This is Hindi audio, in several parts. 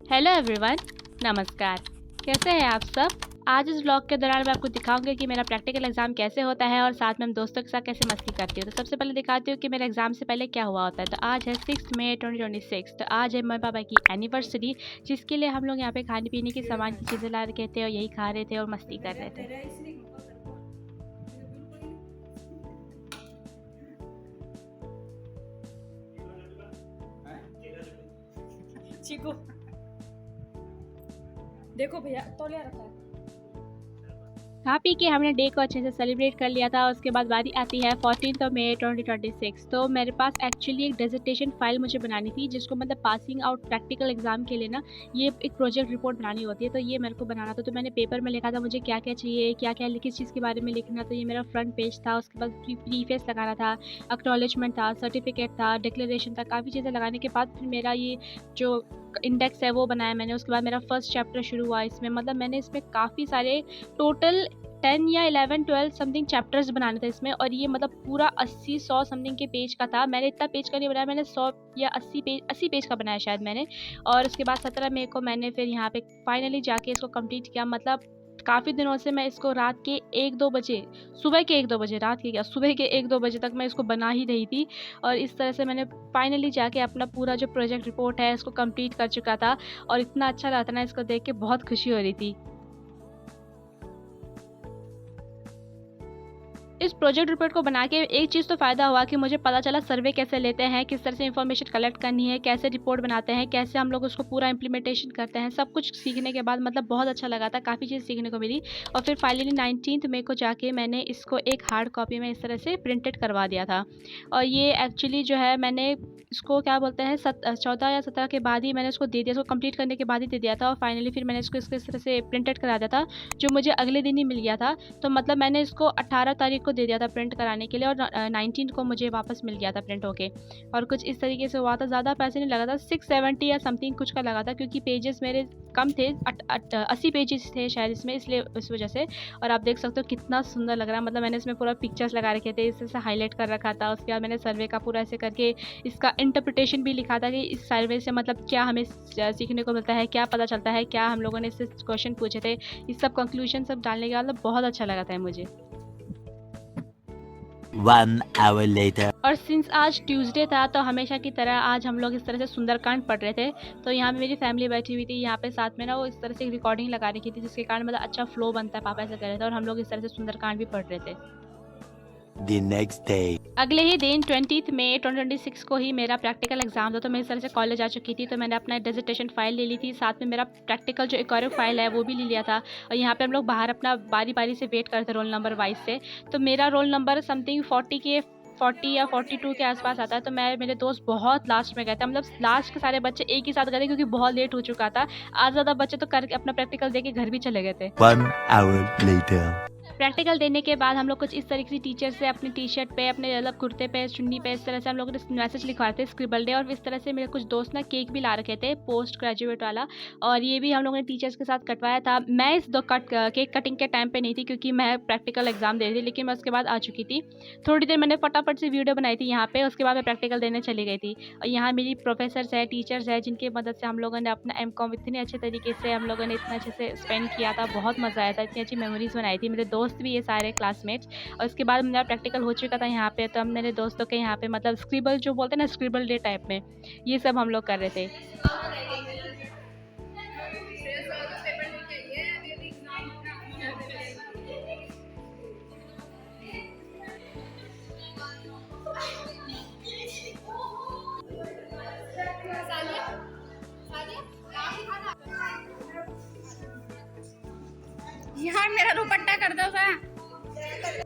हेलो एवरीवन, नमस्कार। कैसे हैं आप सब? आज इस व्लॉग के दौरान मैं आपको दिखाऊंगी कि मेरा प्रैक्टिकल एग्जाम कैसे होता है और साथ में हम दोस्तों के साथ कैसे मस्ती करती हूँ। तो सबसे पहले दिखाती हूँ कि मेरे एग्जाम से पहले क्या हुआ होता है। तो आज है 6 मई 2026। तो आज है मम्मी पापा की एनिवर्सरी, जिसके लिए हम लोग यहाँ पे खाने पीने के सामान की चीज़ें ला रखे थे और यही खा रहे थे और मस्ती कर रहे थे। चीकू देखो भैया तौलिया रखा है। खा पी के हमने डे को अच्छे से सेलिब्रेट कर लिया था। उसके बाद बारी आती है 14 मई 2026। तो मेरे पास एक्चुअली एक डिसर्टेशन फाइल मुझे बनानी थी, जिसको मतलब पासिंग आउट प्रैक्टिकल एग्जाम के लिए ना ये एक प्रोजेक्ट रिपोर्ट बनानी होती है। तो ये मेरे को बनाना था। तो मैंने पेपर में लिखा था मुझे क्या क्या चाहिए, क्या क्या किस चीज़ के बारे में लिखना। तो ये मेरा फ्रंट पेज था। उसके बाद प्रीफेस लगाना था, एक्नॉलेजमेंट था, सर्टिफिकेट था, डिक्लेरेशन था। काफ़ी चीज़ें लगाने के बाद फिर मेरा ये जो इंडेक्स है वो बनाया मैंने। उसके बाद मेरा फर्स्ट चैप्टर शुरू हुआ इसमें। मतलब मैंने इसमें काफ़ी सारे टोटल 10 या 11 12 समथिंग चैप्टर्स बनाने थे इसमें। और ये मतलब पूरा 80-100 समथिंग के पेज का था। मैंने इतना पेज का नहीं बनाया, मैंने 100 या 80 पेज का बनाया शायद मैंने। और उसके बाद 17 मई को मैंने फिर यहाँ पे फाइनली जाके इसको कंप्लीट किया। मतलब काफ़ी दिनों से मैं इसको रात के 1-2 बजे, सुबह के 1-2 बजे, रात के क्या, सुबह के 1-2 बजे तक मैं इसको बना ही रही थी। और इस तरह से मैंने फाइनली जाके अपना पूरा जो प्रोजेक्ट रिपोर्ट है इसको कंप्लीट कर चुका था। और इतना अच्छा लगा था ना, इसको देख के बहुत खुशी हो रही थी। इस प्रोजेक्ट रिपोर्ट को बना के एक चीज़ तो फ़ायदा हुआ कि मुझे पता चला सर्वे कैसे लेते हैं, किस तरह से इन्फॉर्मेशन कलेक्ट करनी है, कैसे रिपोर्ट बनाते हैं, कैसे हम लोग उसको पूरा इम्प्लीमेंटेशन करते हैं। सब कुछ सीखने के बाद मतलब बहुत अच्छा लगा था, काफ़ी चीज़ सीखने को मिली। और फिर फाइनली 19 मई को जाके मैंने इसको एक हार्ड कॉपी में इस तरह से प्रिंटेड करवा दिया था। और ये एक्चुअली जो है मैंने इसको क्या बोलते हैं 14 या 17 के बाद ही मैंने इसको दे दिया, इसको कंप्लीट करने के बाद ही दे दिया था। और फाइनली फिर मैंने इसको इस तरह से प्रिंटेड करा दिया था, जो मुझे अगले दिन ही मिल गया था। तो मतलब मैंने इसको 18 तारीख को दे दिया था प्रिंट कराने के लिए, और 19 को मुझे वापस मिल गया था प्रिंट होके। और कुछ इस तरीके से हुआ था। ज़्यादा पैसे नहीं लगा था, 670 या समथिंग कुछ का लगा था, क्योंकि पेजेस मेरे कम थे, 80 पेजेस थे शायद इसमें, इसलिए इस वजह से। और आप देख सकते हो कितना सुंदर लग रहा है। मतलब मैंने इसमें पूरा पिक्चर्स लगा रखे थे, इस तरह से हाईलाइट कर रखा था। उसके बाद मैंने सर्वे का पूरा ऐसे करके इसका इंटरप्रिटेशन भी लिखा था कि इस सर्वे से मतलब क्या हमें सीखने को मिलता है, क्या पता चलता है, क्या हम लोगों ने इससे क्वेश्चन पूछे थे। इस सब कंक्लूजन सब डालने के बाद मतलब बहुत अच्छा लगा था मुझे। 1 hour later. और सिंस आज ट्यूसडे था, तो हमेशा की तरह आज हम लोग इस तरह से सुंदरकांड पढ़ रहे थे। तो यहाँ पे मेरी फैमिली बैठी हुई थी, यहाँ पे साथ में ना वो इस तरह से एक रिकॉर्डिंग लगा रखी थी, जिसके कारण मतलब अच्छा फ्लो बनता है, पापा ऐसा कर रहे थे। और हम लोग इस तरह से सुंदरकांड भी पढ़ रहे थे। The next day. अगले ही दिन 20 मई 2026 को ही मेरा प्रैक्टिकल एग्जाम था। तो मैं इस तरह से कॉलेज आ चुकी थी। तो मैंने अपना डिसर्टेशन फाइल ले ली थी, साथ में मेरा प्रैक्टिकल जो एक और फाइल है वो भी ले लिया था। और यहाँ पे हम लोग बाहर अपना बारी बारी से वेट करते रोल नंबर वाइज से। तो मेरा रोल नंबर समथिंग 40 या 42 के आसपास आता है। तो मैं, मेरे दोस्त बहुत लास्ट में गए थे। मतलब लास्ट के सारे बच्चे एक ही साथ गए थे, क्योंकि बहुत लेट हो चुका था। आज ज़्यादा बच्चे तो करके अपना प्रैक्टिकल दे के घर भी चले गए थे। 1 hour later. प्रैक्टिकल देने के बाद हम लोग कुछ इस तरीके से टीचर से अपनी टी शर्ट पे, अपने मतलब कुर्ते पे, चुन्नी पे, इस तरह से हम लोग मैसेज लिखवाए थे, स्क्रिबल डे। और इस तरह से मेरे कुछ दोस्त ना केक भी ला रखे थे, पोस्ट ग्रेजुएट वाला। और ये भी हम लोगों ने टीचर्स के साथ कटवाया था। मैं इस केक कटिंग के टाइम पे नहीं थी, क्योंकि मैं प्रैक्टिकल एग्जाम दे रही थी, लेकिन मैं उसके बाद आ चुकी थी। थोड़ी देर मैंने फटाफट से वीडियो बनाई थी यहाँ पे, उसके बाद मैं प्रैक्टिकल देने चली गई थी। और यहाँ मेरी प्रोफेसर्स है, टीचर्स है, जिनकी मदद से हम लोगों ने अपना एमकॉम इतने अच्छे तरीके से हम लोगों ने इतना अच्छे से स्पेंड किया था। बहुत मज़ा आया था, इतनी अच्छी मेमोरीज बनाई थी। मेरे दोस्त भी ये सारे क्लासमेट्स। और उसके बाद मेरा प्रैक्टिकल हो चुका था यहाँ पे। तो हम मेरे दोस्तों के यहाँ पे मतलब स्क्रिबल जो बोलते हैं ना, स्क्रिबल डे टाइप में, ये सब हम लोग कर रहे थे। यार मेरा दुपट्टा कर दो सा।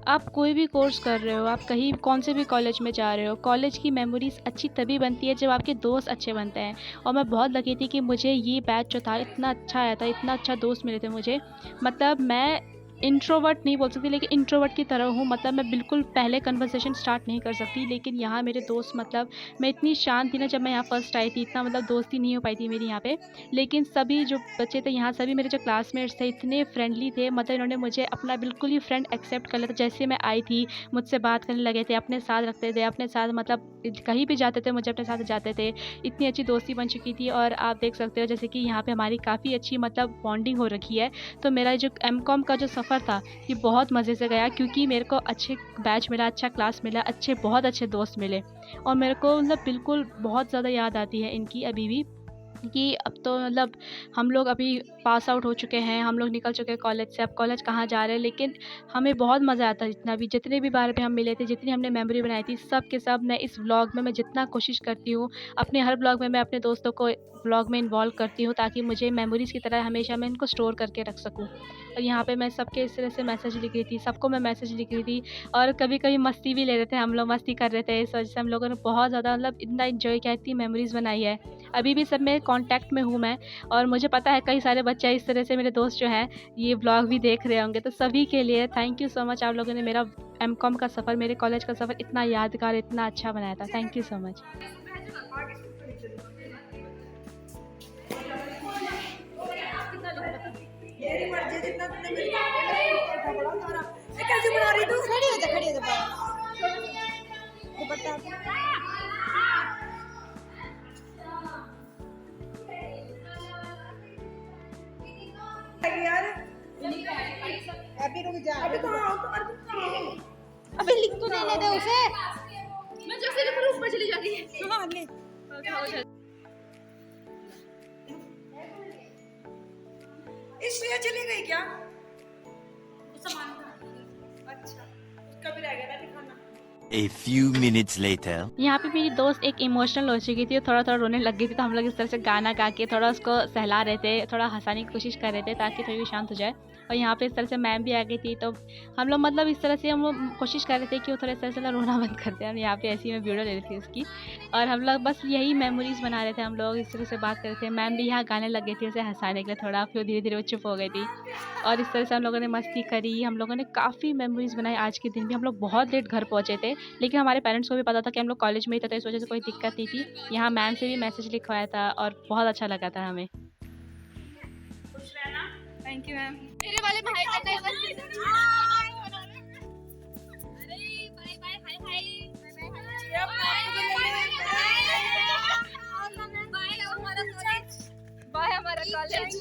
आप कोई भी कोर्स कर रहे हो, आप कहीं कौन से भी कॉलेज में जा रहे हो, कॉलेज की मेमोरीज अच्छी तभी बनती है जब आपके दोस्त अच्छे बनते हैं। और मैं बहुत लकी थी कि मुझे ये बैच जो था इतना अच्छा आया था, इतना अच्छा दोस्त मिले थे मुझे। मतलब मैं इंट्रोवर्ट नहीं बोल सकती लेकिन इंट्रोवर्ट की तरह हूँ, मतलब मैं बिल्कुल पहले कन्वर्सेशन स्टार्ट नहीं कर सकती। लेकिन यहाँ मेरे दोस्त, मतलब मैं इतनी शांत थी ना जब मैं यहाँ फर्स्ट आई थी, इतना मतलब दोस्ती नहीं हो पाई थी मेरी यहाँ पे। लेकिन सभी जो बच्चे थे यहाँ, सभी मेरे जो क्लासमेट्स थे इतने फ्रेंडली थे, मतलब इन्होंने मुझे अपना बिल्कुल ही फ्रेंड एक्सेप्ट कर लिया था। जैसे मैं आई थी मुझसे बात करने लगे थे, अपने साथ रखते थे, अपने साथ मतलब कहीं भी जाते थे मुझे अपने साथ जाते थे। इतनी अच्छी दोस्ती बन चुकी थी और आप देख सकते हो जैसे कि यहाँ पे हमारी काफ़ी अच्छी मतलब बॉन्डिंग हो रखी है। तो मेरा जो एमकॉम का जो सफ़र था ये बहुत मज़े से गया, क्योंकि मेरे को अच्छे बैच मिला, अच्छा क्लास मिला, बहुत अच्छे दोस्त मिले। और मेरे को मतलब बिल्कुल बहुत ज़्यादा याद आती है इनकी अभी भी, कि अब तो मतलब हम लोग अभी पास आउट हो चुके हैं, हम लोग निकल चुके हैं कॉलेज से, अब कॉलेज कहाँ जा रहे हैं। लेकिन हमें बहुत मज़ा आता है, जितने भी बार पे हम मिले थे, जितनी हमने मेमोरी बनाई थी, सब के सब मैं इस व्लॉग में मैं जितना कोशिश करती हूँ, अपने हर व्लॉग में मैं अपने दोस्तों को व्लॉग में इन्वॉल्व करती हूँ, ताकि मुझे मेमोरीज़ की तरह हमेशा मैं इनको स्टोर करके रख सकूँ। और यहाँ पे मैं सबके इस तरह से मैसेज लिख रही थी, सबको मैं मैसेज लिख रही थी, और कभी-कभी मस्ती भी ले रहे थे, हम लोग मस्ती कर रहे थे। इस वजह से हम लोगों ने बहुत ज़्यादा मतलब इतना एन्जॉय किया, इतनी मेमोरीज़ बनाई है। अभी भी सब में कॉन्टैक्ट में हूँ मैं, और मुझे पता है कई सारे बच्चे इस तरह से मेरे दोस्त जो हैं ये व्लॉग भी देख रहे होंगे। तो सभी के लिए थैंक यू सो मच, आप लोगों ने मेरा एमकॉम का सफ़र, मेरे कॉलेज का सफ़र इतना यादगार, इतना अच्छा बनाया था। Thank you so much. मेरी मर्जी है, जितना तुमने मेरी बड़ा सारा ये कैसे बना रही तू? खड़ी हो जा दुपट्टा यार। अभी रुक जा, अभी अभी लिख तो देने दे उसे। मैं जैसे लिख रही ऊपर चली जा रही है। हां ले श्रेया चली गई क्या? सामान था। अच्छा उसका भी रह गया ना दिखाना। A few minutes later. यहाँ पे मेरी दोस्त एक इमोशनल हो चुकी थी, थोड़ा थोड़ा रोने लग गई थी, तो हम लोग इस तरह से गाना गा के थोड़ा उसको सहला रहे थे, थोड़ा हंसाने की कोशिश कर रहे थे ताकि थोड़ी शांत हो जाए। और यहाँ पे इस तरह से मैम भी आ गई थी, तो हम लोग मतलब इस तरह से हम लोग कोशिश कर रहे थे कि वो थोड़ा इस तरह से ना रोना बंद कर दे। हम यहाँ पे ऐसी मैं वीडियो ले रही थी उसकी, और हम लोग बस यही मेमोरीज़ बना रहे थे, हम लोग इस तरह से बात कर रहे थे। मैम भी यहाँ गाने लग गई थी उसे हंसाने के लिए थोड़ा, फिर धीरे धीरे वो चुप हो गई थी, और इस तरह से हम लोगों ने मस्ती करी, हम लोगों ने काफ़ी मेमोरीज़ बनाई। आज के दिन भी हम लोग बहुत लेट घर पहुँचे थे, लेकिन हमारे पेरेंट्स को भी पता था कि हम लोग कॉलेज में ही थे, तो इस वजह से कोई दिक्कत नहीं थी। यहाँ मैम से भी मैसेज लिखवाया था और बहुत अच्छा लगा था हमें। खुश रहना। Thank you ma'am. मेरे वाले भाई का अरे बाय बाय हाय बाय हमारा कॉलेज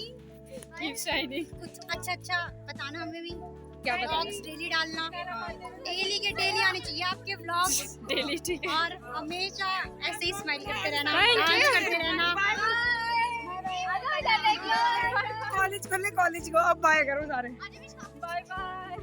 कीप शाइनिंग। कुछ अच्छा बताना हमें भी। क्या व्लॉग्स डेली डालना, डेली आने चाहिए आपके व्लॉग्स डेली। ठीक है और हमेशा ऐसे ही स्माइल करते रहना, Thank you. डांस करते रहना। कॉलेज खोले, कॉलेज को अब बाय करो सारे। Bye bye.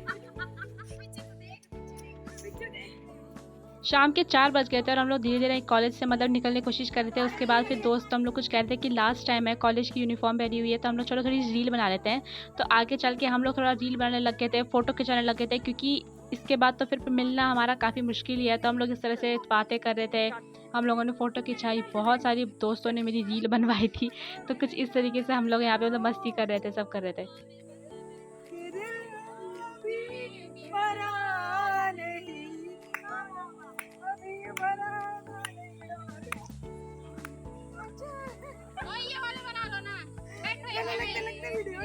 शाम के 4 बज गए थे और हम लोग धीरे धीरे कॉलेज से मतलब निकलने की कोशिश कर रहे थे। उसके बाद फिर दोस्त हम लोग कुछ कह रहे थे कि लास्ट टाइम है, कॉलेज की यूनिफॉर्म पहनी हुई है, तो हम लोग चलो थोड़ी रील बना लेते हैं। तो आगे चल के हम लोग थोड़ा रील बनाने लग गए थे, फ़ोटो खिंचाने लग गए थे, क्योंकि इसके बाद तो फिर मिलना हमारा काफ़ी मुश्किल ही है। तो हम लोग इस तरह से बातें कर रहे थे, हम लोगों ने फ़ोटो खिंचाई, बहुत सारी दोस्तों ने मेरी रील बनवाई थी। तो कुछ इस तरीके से हम लोग यहाँ पे मतलब मस्ती कर रहे थे, सब कर रहे थे।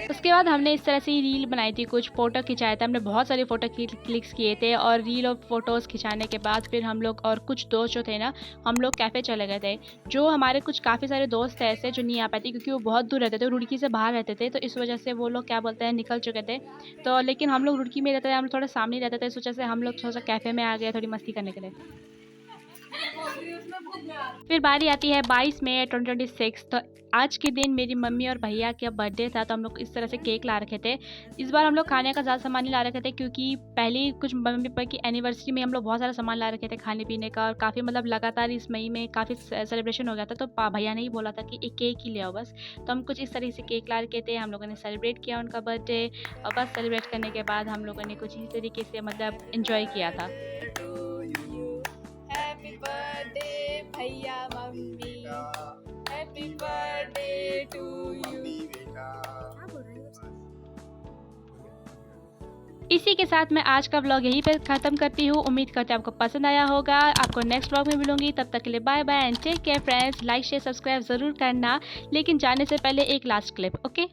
उसके बाद हमने इस तरह से ही रील बनाई थी, कुछ फ़ोटो खिंचाए थे, हमने बहुत सारे फ़ोटो क्लिक्स किए थे। और रील और फ़ोटोज़ खिंचाने के बाद फिर हम लोग और कुछ दोस्त जो थे ना, हम लोग कैफ़े चले गए थे। जो हमारे कुछ काफ़ी सारे दोस्त थे ऐसे जो नहीं आ पाते, क्योंकि वो बहुत दूर रहते थे, रुड़की से बाहर रहते थे, तो इस वजह से वो लोग क्या बोलते हैं निकल चुके थे। तो लेकिन हम लोग रुड़की में रहते थे, हम लोग थोड़ा सामने रहते थे, इस वजह से हम लोग थोड़ा सा कैफ़े में आ गए थोड़ी मस्ती करने के लिए। फिर बारी आती है 22 मई 2026। तो आज के दिन मेरी मम्मी और भैया का बर्थडे था, तो हम लोग इस तरह से केक ला रखे थे। इस बार हम लोग खाने का ज़्यादा सामान नहीं ला रखे थे, क्योंकि पहले कुछ मम्मी पापा की एनिवर्सरी में हम लोग बहुत सारा सामान ला रखे थे खाने पीने का, और काफ़ी मतलब लगातार इस मई में काफ़ी सेलिब्रेशन हो गया था। तो भैया ने ही बोला था कि एक केक ही ले आओ बस, तो हम कुछ इस तरह से केक ला रखे थे। हम लोगों ने सेलिब्रेट किया उनका बर्थडे, और बस सेलिब्रेट करने के बाद हम लोगों ने कुछ इस तरीके से मतलब इन्जॉय किया था। हैप्पी बर्थडे भैया mummy, happy birthday to you. इसी के साथ मैं आज का व्लॉग यहीं पे ख़त्म करती हूँ। उम्मीद करती हूँ आपको पसंद आया होगा। आपको नेक्स्ट व्लॉग में मिलूंगी, तब तक के लिए bye bye and take care friends. Like share subscribe ज़रूर करना, लेकिन जाने से पहले एक लास्ट क्लिप, ओके।